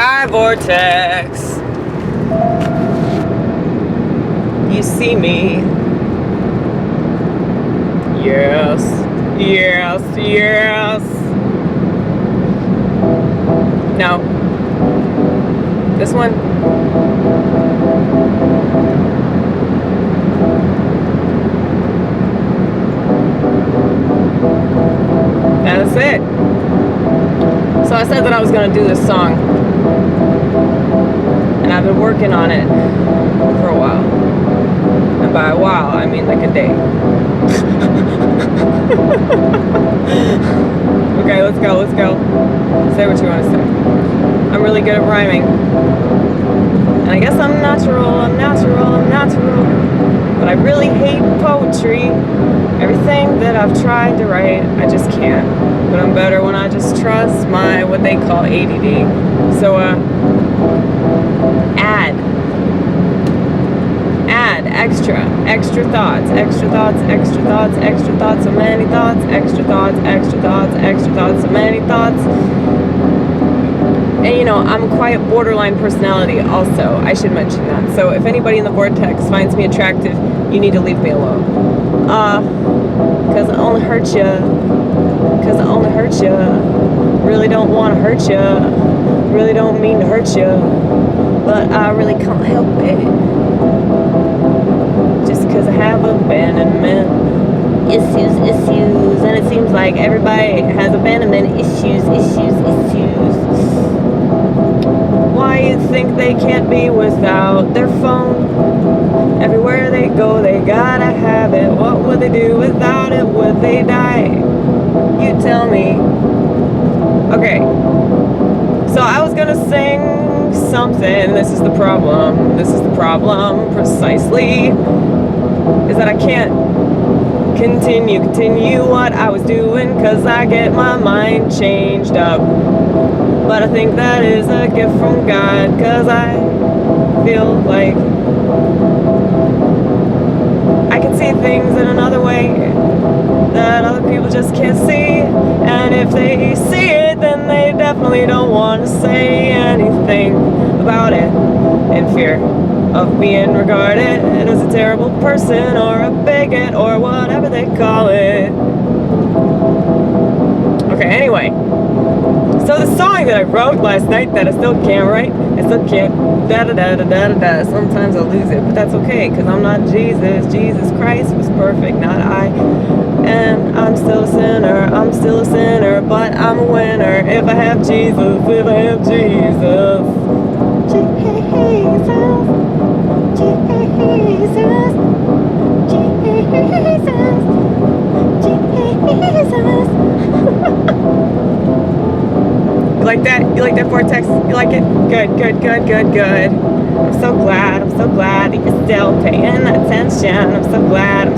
Hi, vortex. You see me? Yes, yes, yes. No. This one? That's it. So I said that I was going to do this song. And I've been working on it for a while. And by a while, I mean like a day. Okay, let's go. Say what you want to say. I'm really good at rhyming. And I guess I'm natural. But I really hate poetry. Everything that I've tried to write, I just can't. But I'm better when I just trust my, what they call ADD. So, add extra thoughts, so many thoughts, so many thoughts. And you know, I'm quite a borderline personality also, I should mention that. So if anybody in the vortex finds me attractive, you need to leave me alone. Cause I only hurt ya. Really don't want to hurt ya. Really don't mean to hurt ya. But I really can't help it. Just cause I have abandonment issues. And it seems like everybody has abandonment issues. Why you think they can't be without their phone? Everywhere they go, they gotta have it. What would they do without it? Would they die? You tell me. Okay. So I was gonna sing something. This is the problem precisely. Is that I can't continue what I was doing, cause I get my mind changed up. But I think that is a gift from God, cause I feel like I can see things in another way that other people just can't see. And if they see it, then they definitely don't want to say anything about it, in fear of being regarded as a terrible person or a bigot or whatever they call it. Okay, anyway. So the song that I wrote last night that I still can't write, da-da-da-da-da-da-da. Sometimes I lose it, but that's okay, because I'm not Jesus. Jesus Christ was perfect, not I. And I'm still a sinner, but I'm a winner if I have Jesus, You like that? You like that vortex? You like it? Good. I'm so glad that you're still paying attention. I'm so glad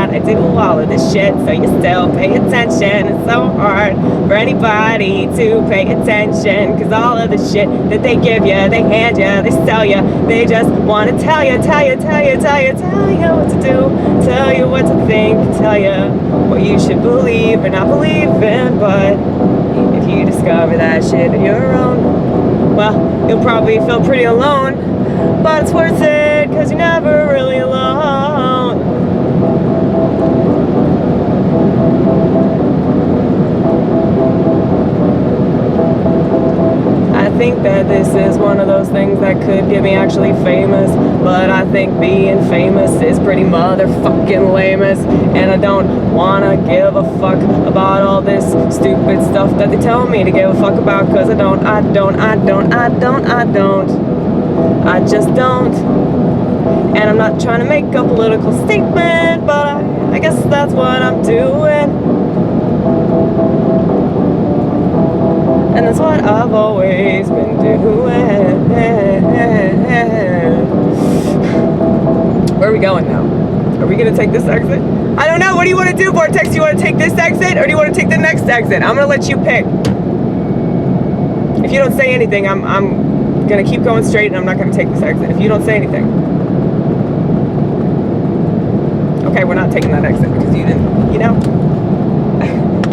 I do all of this shit, so you still pay attention. It's so hard for anybody to pay attention, cause all of the shit that they give you, they hand you, they sell you, they just want to tell you what to do, tell you what to think, tell you what you should believe or not believe in. But if you discover that shit on your own, well, you'll probably feel pretty alone, but it's worth it, cause you're never really alone. I think that this is one of those things that could get me actually famous, but I think being famous is pretty motherfucking lamest, and I don't wanna give a fuck about all this stupid stuff that they tell me to give a fuck about, cause I just don't. And I'm not trying to make a political statement, but I guess that's what I'm doing. And that's what I've always been doing. Where are we going now? Are we gonna take this exit? I don't know. What do you want to do, Vortex? Do you want to take this exit or do you want to take the next exit? I'm gonna let you pick. If you don't say anything, I'm gonna keep going straight and I'm not gonna take this exit. If you don't say anything. Okay, we're not taking that exit because you didn't, you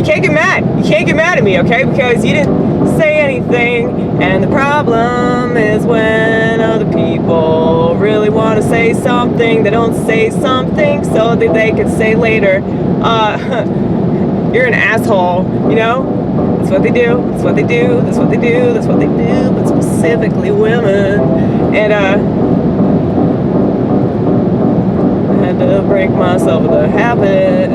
You can't get mad. You can't get mad at me, okay? Because you didn't say anything. And the problem is when other people really want to say something, they don't say something so that they can say later, you're an asshole, you know? That's what they do. That's what they do. That's what they do. That's what they do. But specifically women. And I had to break myself of the habit.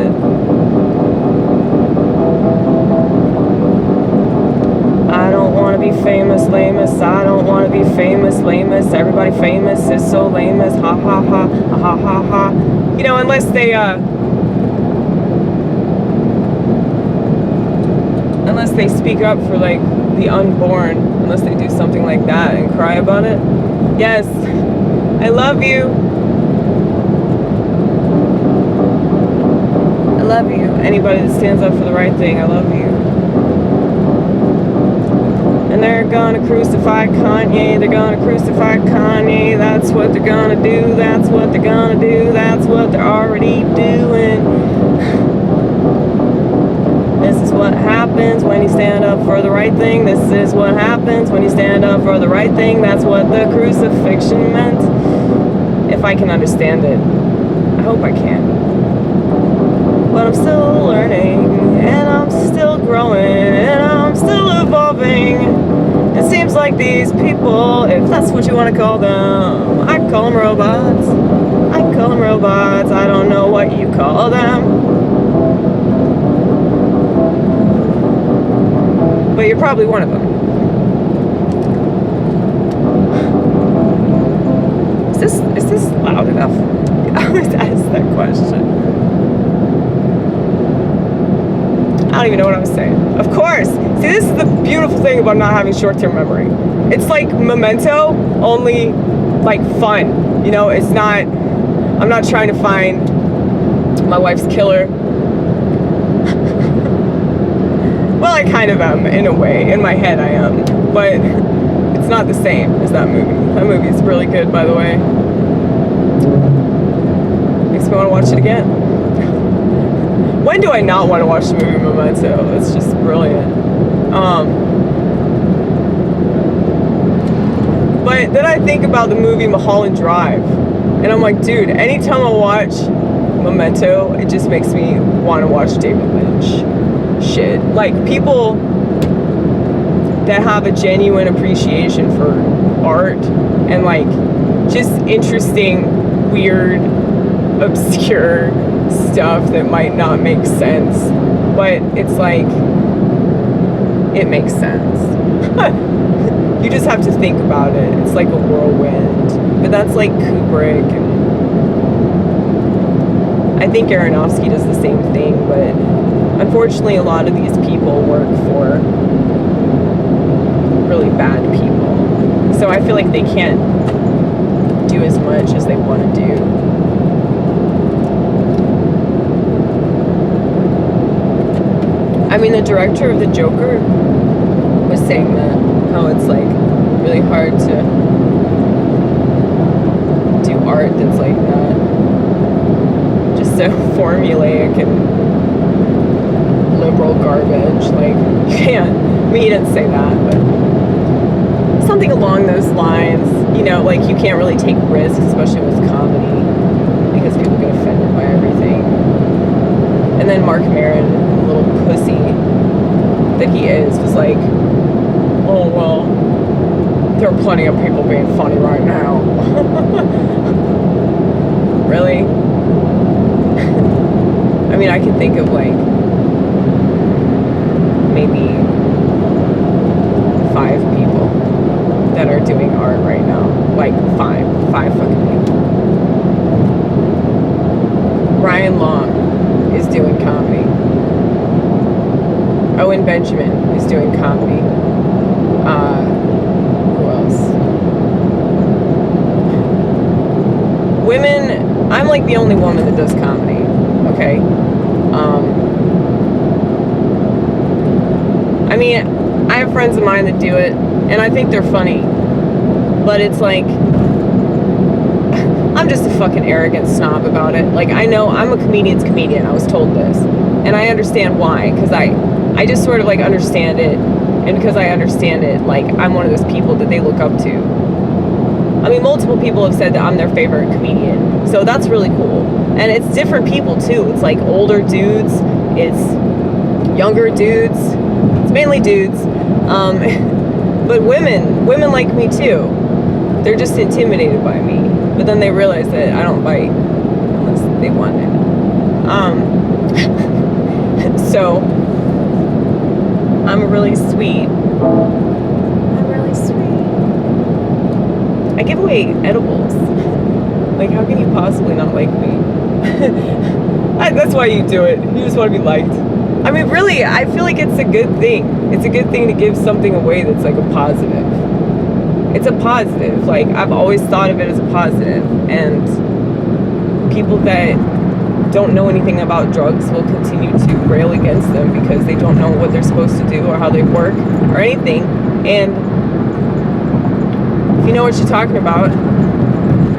I don't want to be famous, lamest. I don't want to be famous, lamest. Everybody famous is so lamest. Ha ha ha ha ha ha. You know, unless they speak up for like the unborn, unless they do something like that and cry about it. Yes, I love you. I love you. Anybody that stands up for the right thing, I love you. And they're gonna crucify Kanye. They're gonna crucify Kanye. That's what they're gonna do. That's what they're gonna do. That's what they're already doing. This is what happens when you stand up for the right thing. This is what happens when you stand up for the right thing. That's what the crucifixion meant. If I can understand it. I hope I can. But I'm still learning, and I'm still growing, and I'm still evolving. It seems like these people, if that's what you want to call them, I call them robots. I call them robots. I don't know what you call them. But you're probably one of them. Is this loud enough? I always ask that question. I don't even know what I was saying. Of course. See, this is the beautiful thing about not having short-term memory. It's like Memento, only like fun. You know, it's not, I'm not trying to find my wife's killer. Well, I kind of am, in a way. In my head, I am. But it's not the same as that movie. That movie is really good, by the way. Makes me want to watch it again. When do I not want to watch the movie Memento? It's just brilliant. But then I think about the movie Mulholland Drive. And I'm like, dude, anytime I watch Memento, it just makes me want to watch David Lynch. Shit. Like, people that have a genuine appreciation for art and, like, just interesting, weird, obscure stuff that might not make sense, but it's like, it makes sense. You just have to think about it. It's like a whirlwind. But that's like Kubrick, and I think Aronofsky does the same thing, but unfortunately a lot of these people work for really bad people. So I feel like they can't do as much as they want to do. I mean, the director of The Joker was saying that, how it's like really hard to do art that's like not just so formulaic and liberal garbage. Like, you can't, I mean, he didn't say that, but something along those lines. You know, like, you can't really take risks, especially with comedy, because people get offended by everything. And then Mark Maron, the little pussy that he is, was like, oh, well, there are plenty of people being funny right now. Really? I mean, I can think of, like, maybe 5 people that are doing art right now. Like, 5 fucking people. Ryan Long is doing comedy. Owen Benjamin is doing comedy. Who else? Women, I'm like the only woman that does comedy, okay? I mean, I have friends of mine that do it, and I think they're funny, but it's like, I'm just a fucking arrogant snob about it. Like, I know I'm a comedian's comedian, I was told this. And I understand why, because I just sort of like understand it, and because I understand it, like I'm one of those people that they look up to. I mean, multiple people have said that I'm their favorite comedian, so that's really cool. And it's different people too. It's like older dudes, it's younger dudes, it's mainly dudes, but women like me too. They're just intimidated by me, but then they realize that I don't bite unless they want it. So I'm really sweet. I give away edibles. Like, how can you possibly not like me? That's why you do it. You just want to be liked. I mean, really, I feel like it's a good thing. It's a good thing to give something away that's like a positive. It's a positive. Like, I've always thought of it as a positive. And people that don't know anything about drugs will continue to rail against them because they don't know what they're supposed to do or how they work or anything. And if you know what you're talking about,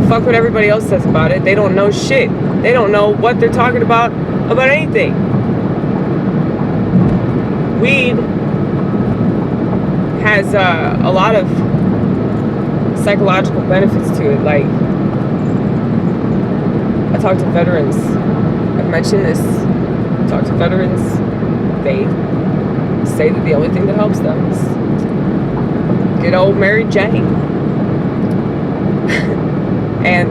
fuck what everybody else says about it. They don't know shit. They don't know what they're talking about anything. Weed has a lot of psychological benefits to it. Like, I talk to veterans. I've mentioned this. I talk to veterans. They say that the only thing that helps them is good old Mary Jane. And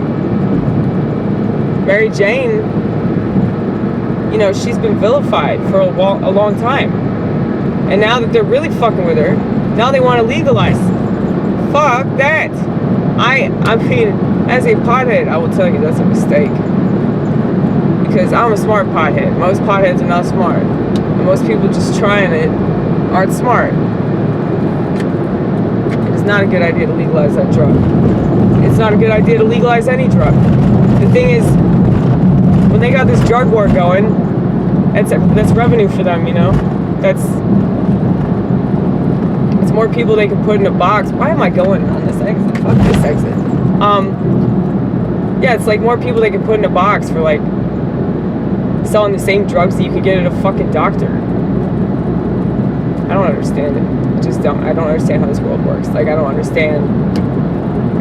Mary Jane, you know, she's been vilified for a long time. And now that they're really fucking with her, now they want to legalize. Fuck that. I mean, as a pothead, I will tell you that's a mistake. Because I'm a smart pothead. Most potheads are not smart. And most people just trying it aren't smart. It's not a good idea to legalize that drug. It's not a good idea to legalize any drug. The thing is, when they got this drug war going, that's revenue for them, you know? It's more people they can put in a box. Why am I going on this exit? Fuck this exit. Yeah, it's like more people they can put in a box for like selling the same drugs that you could get at a fucking doctor. I don't understand it. I don't understand how this world works. Like, I don't understand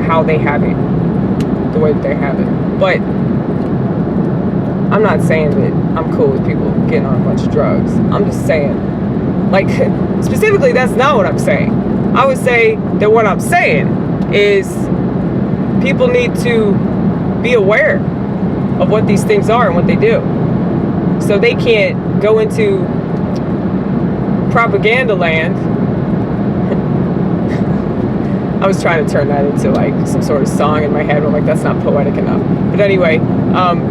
how they have it the way that they have it. But I'm not saying that I'm cool with people getting on a bunch of drugs. I'm just saying, like, specifically, that's not what I'm saying. I would say that what I'm saying is people need to be aware of what these things are and what they do. So they can't go into propaganda land. I was trying to turn that into like some sort of song in my head, but I'm like, that's not poetic enough. But anyway,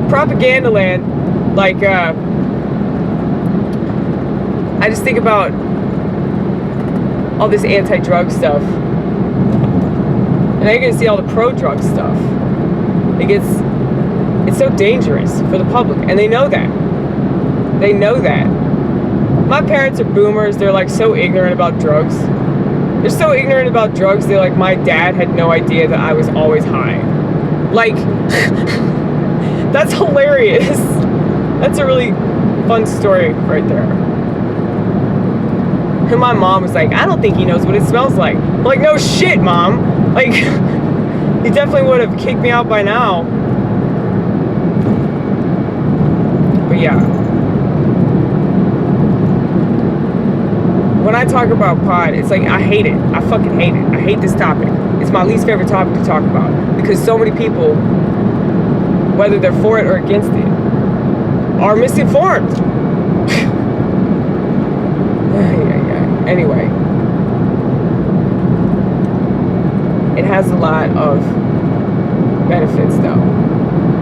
propaganda land, like, I just think about all this anti-drug stuff. And now you're gonna see all the pro-drug stuff. Like, it's so dangerous for the public, and they know that. They know that. My parents are boomers. They're like so ignorant about drugs. They're so ignorant about drugs. They're like, my dad had no idea that I was always high. Like, that's hilarious. That's a really fun story right there. And my mom was like, I don't think he knows what it smells like. I'm like, no shit, Mom. Like, he definitely would have kicked me out by now. But yeah. When I talk about pot, it's like, I hate it. I fucking hate it. I hate this topic. It's my least favorite topic to talk about. Because so many people, whether they're for it or against it, are misinformed. Anyway. It has a lot of benefits, though.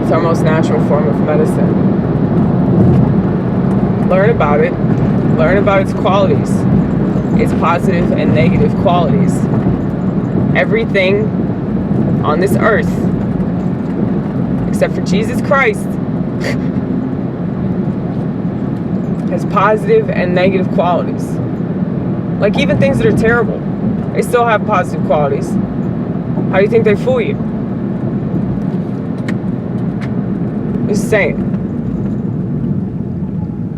It's our most natural form of medicine. Learn about it. Learn about its qualities. Its positive and negative qualities. Everything on this earth, except for Jesus Christ, has positive and negative qualities. Like, even things that are terrible, they still have positive qualities. How do you think they fool you? Just saying.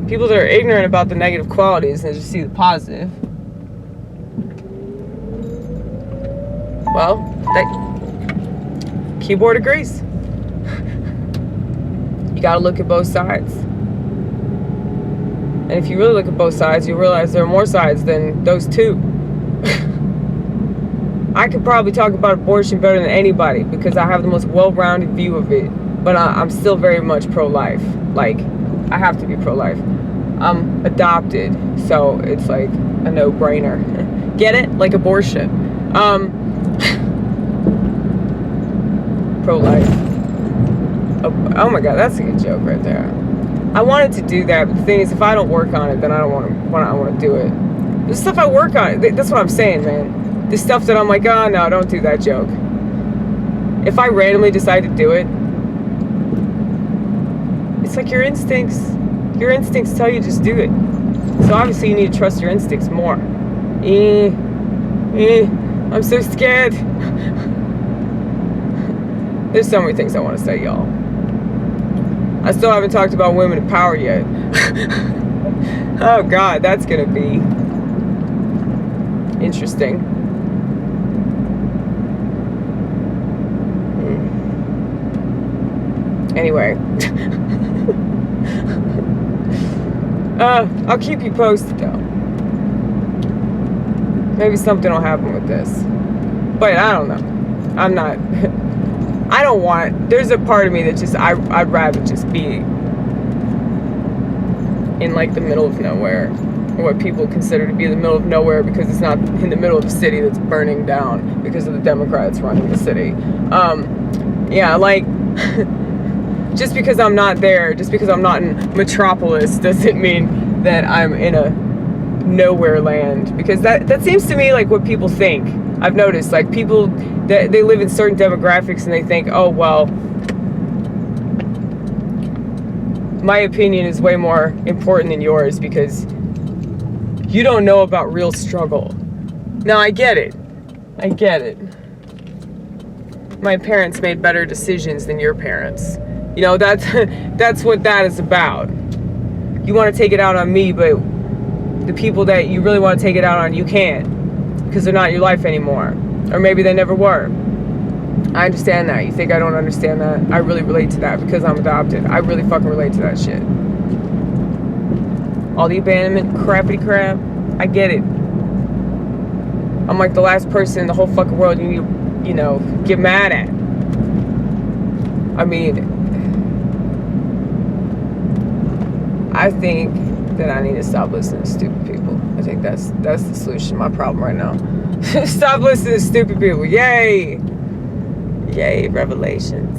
People that are ignorant about the negative qualities and just see the positive. Well, that keyboard agrees. You gotta look at both sides. And if you really look at both sides, you realize there are more sides than those two. I could probably talk about abortion better than anybody because I have the most well-rounded view of it. But I'm still very much pro-life. Like, I have to be pro-life. I'm adopted, so it's like a no-brainer. Get it? Like abortion. Pro-life. Oh my god, that's a good joke right there. I wanted to do that, but the thing is, if I don't work on it, then I don't want to do it. The stuff I work on, that's what I'm saying, man. The stuff that I'm like, oh no, don't do that joke. If I randomly decide to do it, it's like your instincts tell you just do it. So obviously you need to trust your instincts more. I'm so scared. There's so many things I want to say, y'all. I still haven't talked about women in power yet. Oh god, that's gonna be interesting. Anyway. I'll keep you posted though. Maybe something will happen with this. But I don't know. I'm not I don't want, there's a part of me that just, I'd rather just be in like the middle of nowhere, or what people consider to be the middle of nowhere, because it's not in the middle of a city that's burning down because of the Democrats running the city. Yeah, like, just because I'm not there, just because I'm not in Metropolis, doesn't mean that I'm in a nowhere land, because that seems to me like what people think. I've noticed, like, people that they live in certain demographics and they think, oh well, my opinion is way more important than yours because you don't know about real struggle. Now I get it. My parents made better decisions than your parents. You know, that's what that is about. You want to take it out on me, but the people that you really want to take it out on, you can't, because they're not in your life anymore. Or maybe they never were. I understand that. You think I don't understand that? I really relate to that because I'm adopted. I really fucking relate to that shit. All the abandonment, crappity crap, I get it. I'm like the last person in the whole fucking world you need to, you know, get mad at. I mean, I think that I need to stop listening to stupid people. I think that's the solution to my problem right now. Stop listening to stupid people. Yay! Yay, revelations.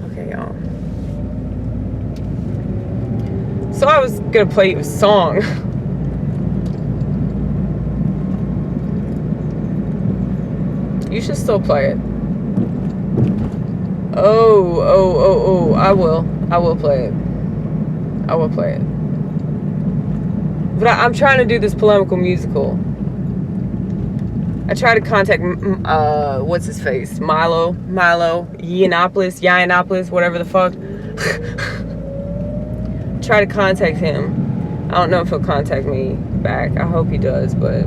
Okay, y'all. So I was gonna play you a song. You should still play it. Oh, I will play it. I will play it. But I'm trying to do this polemical musical. I tried to contact, what's his face? Milo, Yiannopoulos, whatever the fuck. Try to contact him. I don't know if he'll contact me back. I hope he does, but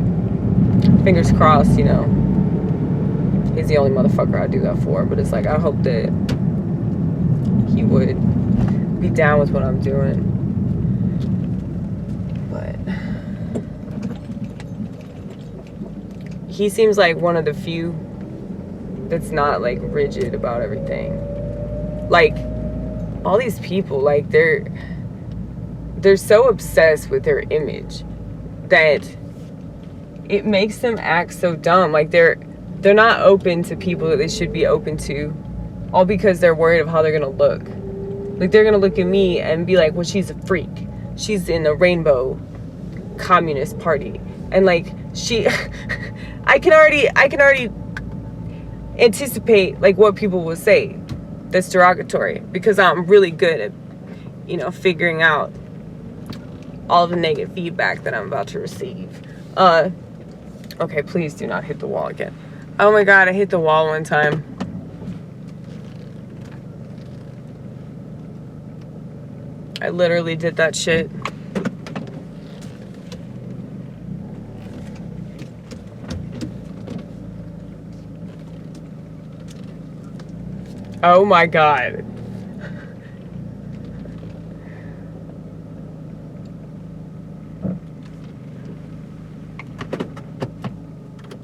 fingers crossed, you know. He's the only motherfucker I do that for, but it's like, I hope that he would be down with what I'm doing. But he seems like one of the few that's not like rigid about everything. Like, all these people, like, they're so obsessed with their image that it makes them act so dumb. Like, they're not open to people that they should be open to, all because they're worried of how they're gonna look. Like, they're gonna look at me and be like, well, she's a freak. She's in the rainbow communist party. And like, I can already anticipate like what people will say that's derogatory, because I'm really good at, you know, figuring out all the negative feedback that I'm about to receive. Okay, please do not hit the wall again. Oh my god, I hit the wall one time. I literally did that shit. Oh my god.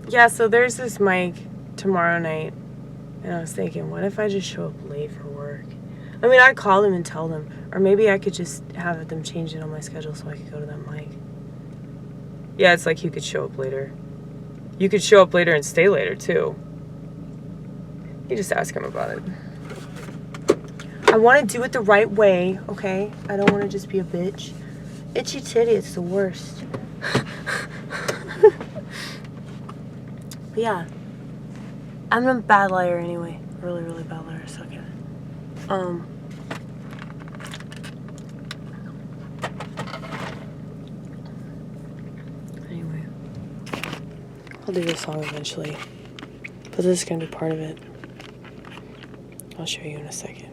Yeah, so there's this mic tomorrow night, and I was thinking, what if I just show up late for work? I mean, I'd call them and tell them, or maybe I could just have them change it on my schedule so I could go to that mic. Yeah, it's like you could show up later. You could show up later and stay later, too. You just ask him about it. I want to do it the right way, okay? I don't want to just be a bitch. Itchy titty, it's the worst. But yeah, I'm a bad liar anyway. Really, really bad liar. I suck at it. Anyway, I'll do this song eventually, but this is gonna be part of it. I'll show you in a second.